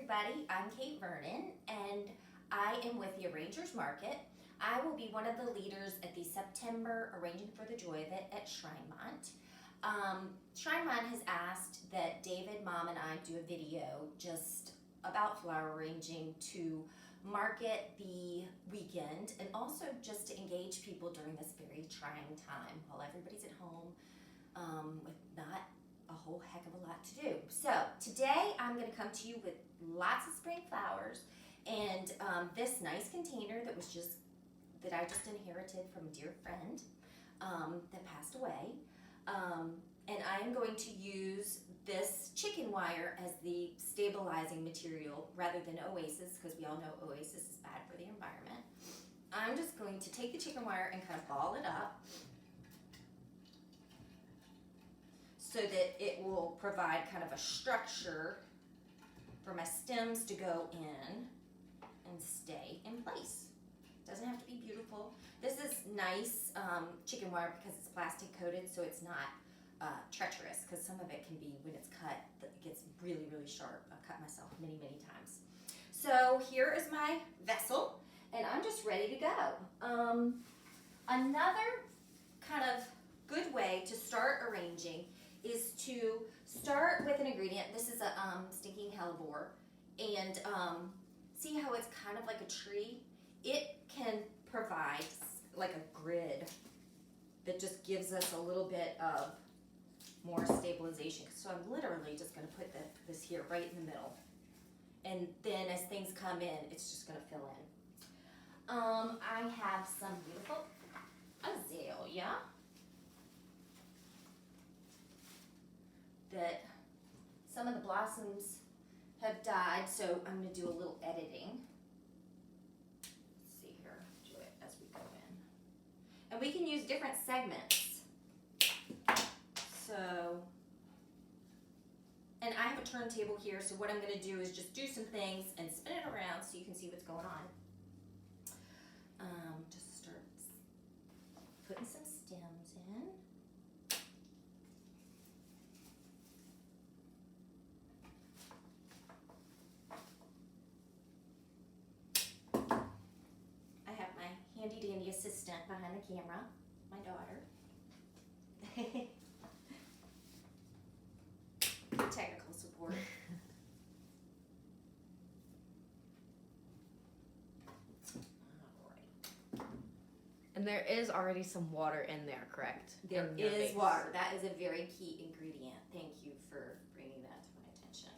everybody, I'm Kate Vernon and I am with the Arrangers Market. I will be one of the leaders at the September Arranging for the Joy of It at Shrinemont. Shrinemont has asked that David, Mom, and I do a video just about flower arranging to market the weekend and also just to engage people during this very trying time while everybody's at home with not a whole heck of a lot to do. So today I'm going to come to you with lots of spring flowers and this nice container that I just inherited from a dear friend that passed away. And I'm going to use this chicken wire as the stabilizing material rather than Oasis, because we all know Oasis is bad for the environment. I'm just going to take the chicken wire and kind of ball it up so that it will provide kind of a structure for my stems to go in and stay in place. Doesn't have to be beautiful. This is nice chicken wire because it's plastic coated, so it's not treacherous, because some of it can be, when it's cut, it gets really, really sharp. I've cut myself many, many times. So here is my vessel, and I'm just ready to go. Another kind of good way to start arranging is to start with an ingredient. This is a stinking hellebore, and see how it's kind of like a tree? It can provide like a grid that just gives us a little bit of more stabilization. So I'm literally just going to put this here right in the middle, and then as things come in, it's just going to fill in. I have some beautiful azalea that some of the blossoms have died, so I'm going to do a little editing. Let's see here, do it as we go in. And we can use different segments. So, and I have a turntable here, so what I'm going to do is just do some things and spin it around so you can see what's going on. Just start putting some stems in. I have my handy dandy assistant behind the camera, my daughter. Technical support. Alright. And there is already some water in there, correct? There is water. That is a very key ingredient. Thank you for bringing that to my attention.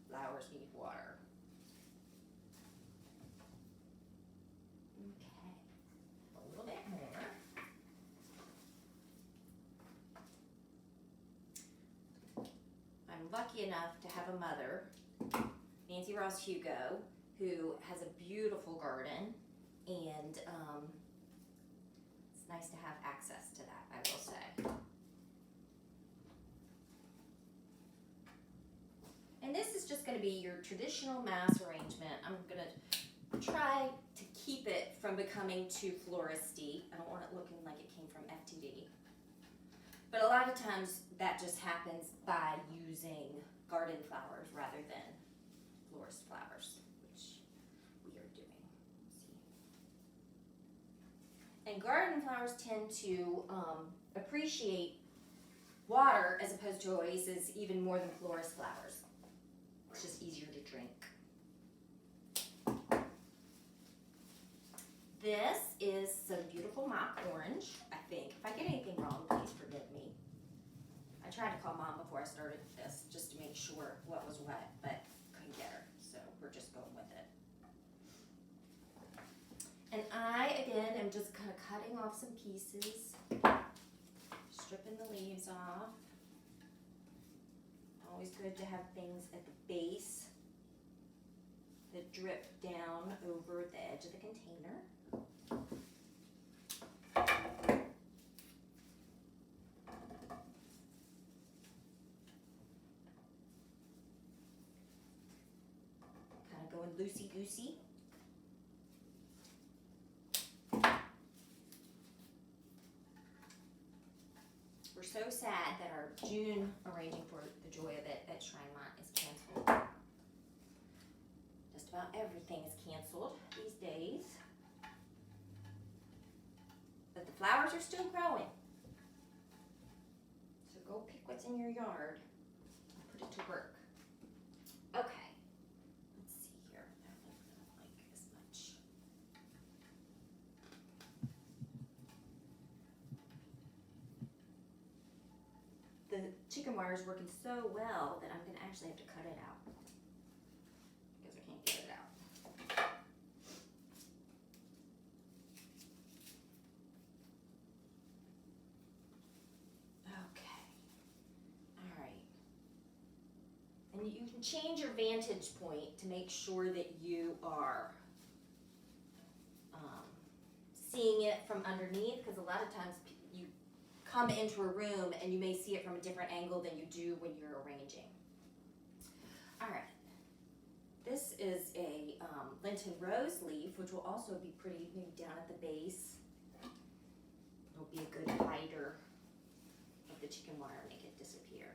Flowers need water. Okay. A little bit more. I'm lucky enough to have a mother, Nancy Ross Hugo, who has a beautiful garden, and it's nice to have access to that, I will say. And this is just going to be your traditional mass arrangement. I'm going to try to keep it from becoming too floristy. I don't want it looking like it came from FTD. But a lot of times that just happens by using garden flowers rather than florist flowers, which we are doing. Let's see. And garden flowers tend to appreciate water as opposed to oasis even more than florist flowers. It's just easier to drink. This is some beautiful mock orange, I think. If I get anything wrong, please forgive me. I tried to call Mom before I started this just to make sure what was what, but couldn't get her, so we're just going with it. And I, again, am just kind of cutting off some pieces, stripping the leaves off. Always good to have things at the base that drip down over the edge of the container. Kind of going loosey-goosey. We're so sad that our June Arranging for the Joy of It at Shrinemont is canceled. everything is canceled these days. But the flowers are still growing. So go pick what's in your yard and put it to work. Okay, let's see here. I don't think I'm gonna like as much. The chicken wire is working so well that I'm gonna actually have to cut it out because I can't get it out. Okay, all right. And you can change your vantage point to make sure that you are seeing it from underneath, because a lot of times you come into a room and you may see it from a different angle than you do when you're arranging. All right, this is a Lenten rose leaf, which will also be pretty, maybe down at the base. It'll be a good hider of the chicken wire, make it disappear.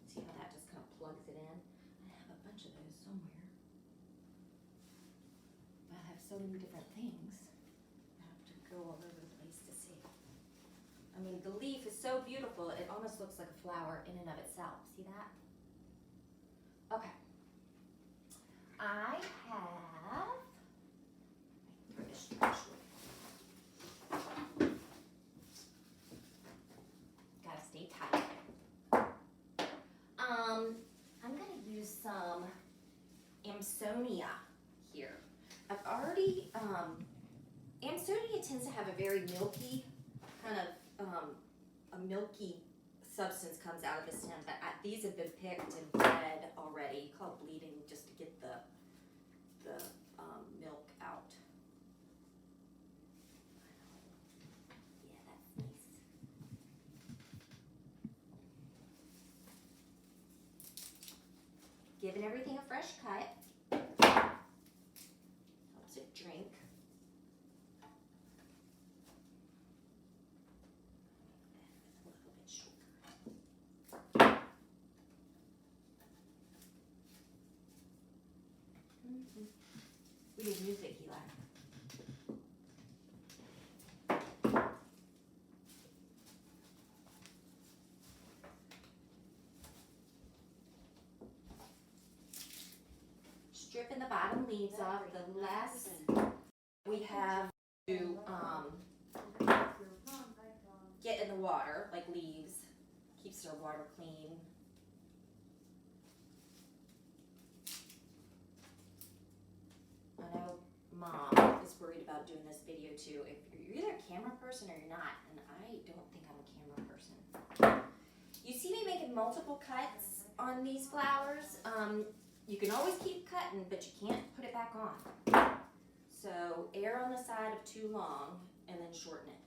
See how that just kind of plugs it in? I have a bunch of those somewhere. But I have so many different things. I have to go all over the place to see. I mean, the leaf is so beautiful, it almost looks like a flower in and of itself. See that? Okay. I have, throw this trash away. Gotta stay tight. I'm gonna use some Amsonia here. I've already, Amsonia tends to have a very milky, kind of, a milky substance comes out of the stem, but these have been picked and bled already, called bleeding, just to get the milk out. Yeah, that's nice. Giving everything a fresh cut. Helps it drink. A little bit shorter. We need music, Eli. Stripping the bottom leaves off. The last we have to get in the water, like leaves. Keeps their water clean. I know Mom is worried about doing this video too. If you're either a camera person or you're not, and I don't think I'm a camera person. You see me making multiple cuts on these flowers. You can always keep cutting, but you can't put it back on. So err on the side of too long and then shorten it.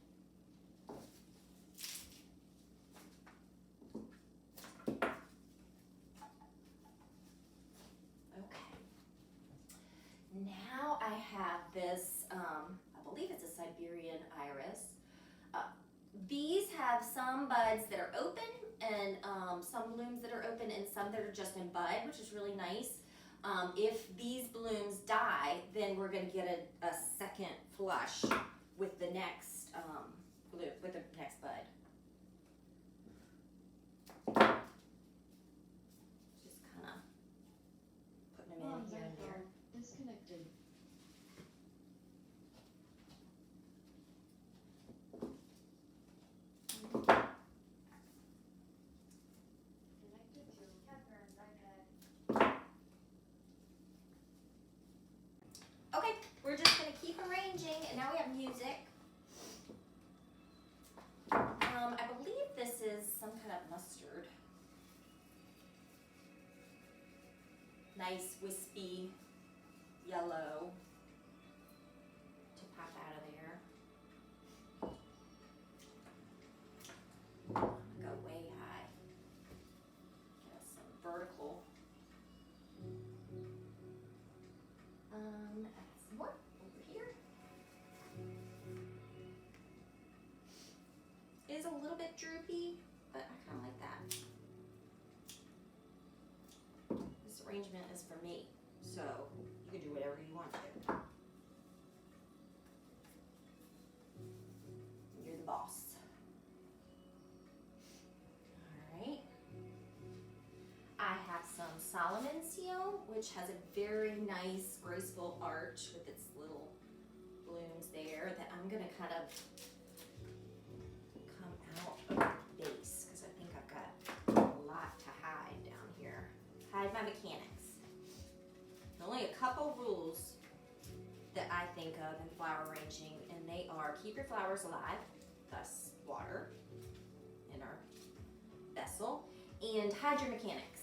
Now I have this, I believe it's a Siberian Iris. These have some buds that are open and some blooms that are open and some that are just in bud, which is really nice. If these blooms die, then we're going to get a second flush with the next bloom, with the next bud. Just kind of putting them in here and there. Disconnected. Okay, we're just going to keep arranging, and now we have music. I believe this is some kind of mustard. Nice, wispy yellow to pop out of there. I'm gonna go way high. Get us some vertical. Some more over here. It is a little bit droopy, but I kind of like that. This arrangement is for me, so you could do whatever you want to. You're the boss. Alright. I have some Solomon seal, which has a very nice, graceful arch with its little blooms there that I'm going to kind of come out of the base because I think I've got a lot to hide down here. Hide my mechanics. Only a couple rules that I think of in flower arranging, and they are keep your flowers alive, thus water in our vessel, and hide your mechanics.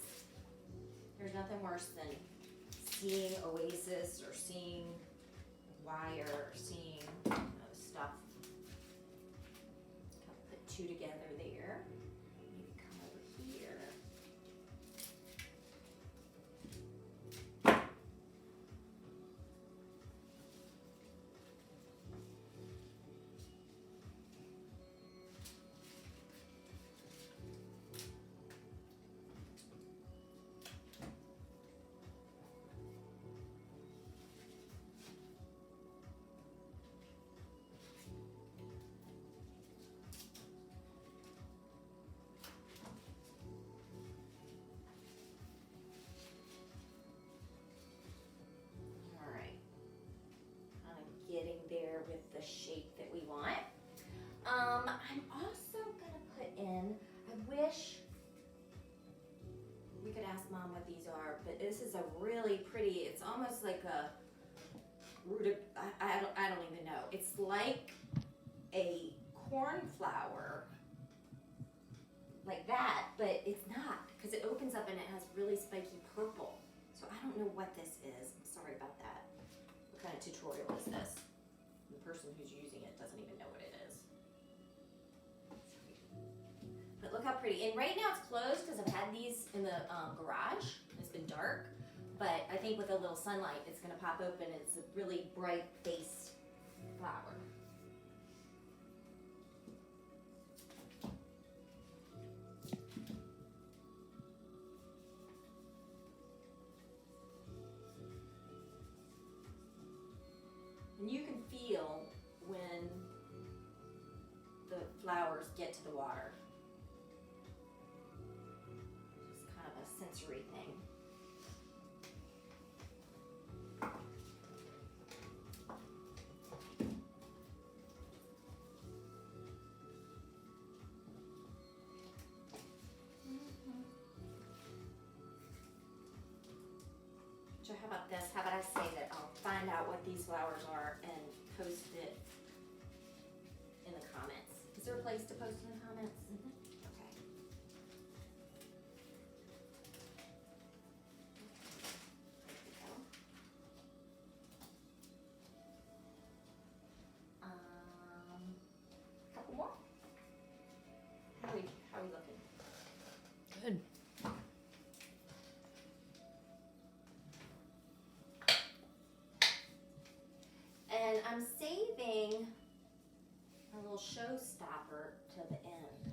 There's nothing worse than seeing oasis or seeing wire or seeing stuff. Kind of put two together there. Maybe come over here. Getting there with the shape that we want. I'm also gonna put in, I wish we could ask Mom what these are, but this is a really pretty, it's almost like a I don't even know. It's like a cornflower, like that, but it's not, because it opens up and it has really spiky purple. So I don't know what this is. I'm sorry about that. What kind of tutorial is this? The person who's using it doesn't even know what it is. But look how pretty. And right now it's closed because I've had these in the garage. It's been dark. But I think with a little sunlight, it's going to pop open. It's a really bright base flower. And you can feel when the flowers get to the water. It's kind of a sensory thing. So how about this? How about I say that I'll find out what these flowers are and post it in the comments. Is there a place to post in the comments? Mm-hmm. Okay. Couple more? How are we looking? Good. And I'm saving a little showstopper till the end,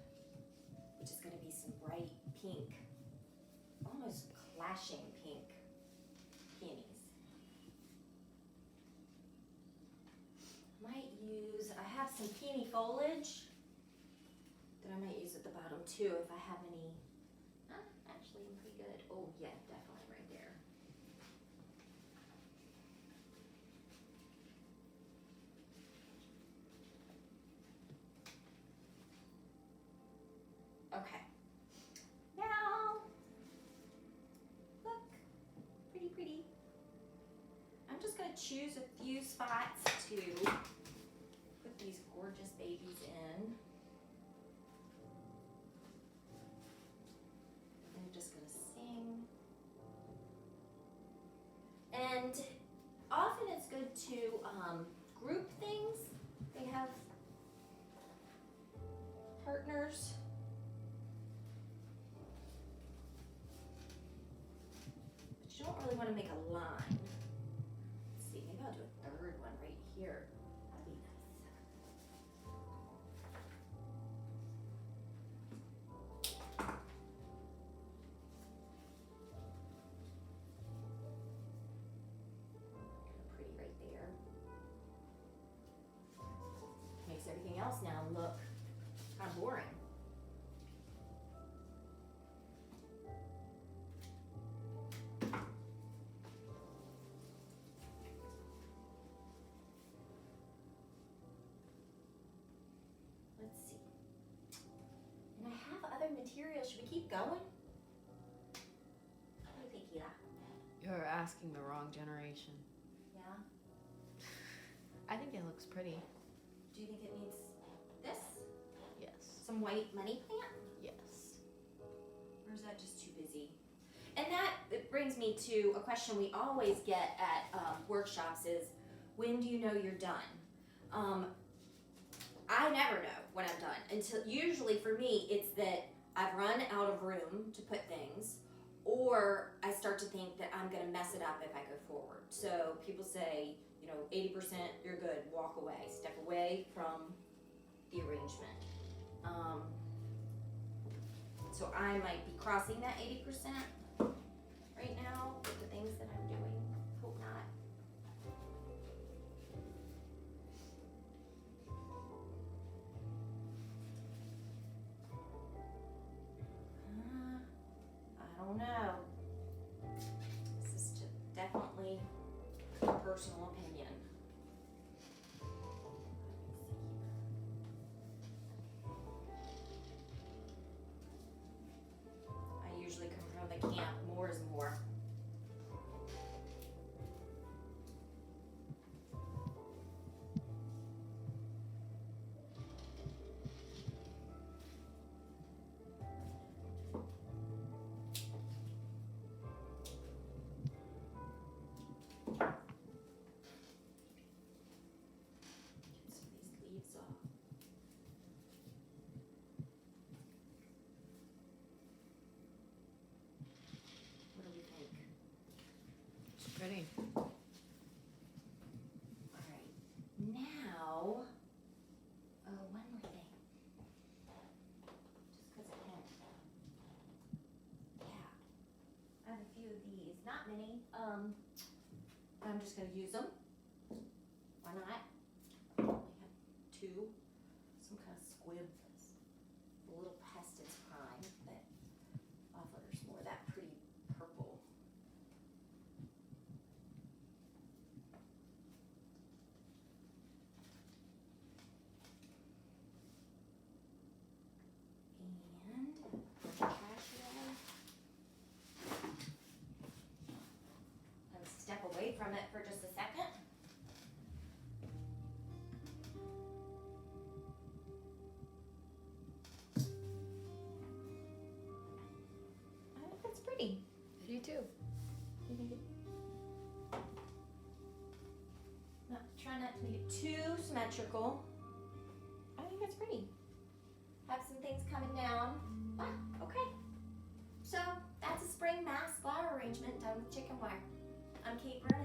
which is going to be some bright pink, almost clashing pink peonies. I have some peony foliage that I might use at the bottom too if I have any. Actually, I'm pretty good. Oh yeah, definitely right there. Okay. Now, look, pretty. I'm just gonna choose a few spots to put these gorgeous babies in. I'm just gonna sing. And often it's good to group things. They have partners. But you don't really want to make a line. Let's see, maybe I'll do a third one right here. That'd be nice. material. Should we keep going? What do you think, Hila? You're asking the wrong generation. Yeah? I think it looks pretty. Do you think it needs this? Yes. Some white money plant? Yes. Or is that just too busy? And that it brings me to a question we always get at workshops is, when do you know you're done? I never know when I'm done. Until usually for me, it's that I've run out of room to put things, or I start to think that I'm gonna mess it up if I go forward. So people say, 80%, you're good, walk away. Step away from the arrangement. So I might be crossing that 80% right now with the things that I'm doing. Hope not. I don't know. This is definitely a personal opinion. I usually come from the camp, more is more. Get some of these leaves off. What do we think? It's pretty. All right, now, one more thing. Just because I can. Yeah, I have a few of these, not many. I'm just gonna use them. Why not? I only have two. Some kind of squib, a little pest is prime that offers more of that pretty purple. And put the trash away. And step away from it for just a second. I think that's pretty. I do too. You think it? Try not to make it too symmetrical. I think that's pretty. Have some things coming down. Ah, okay. So that's a spring mask flower arrangement done with chicken wire. I'm Kate Burns.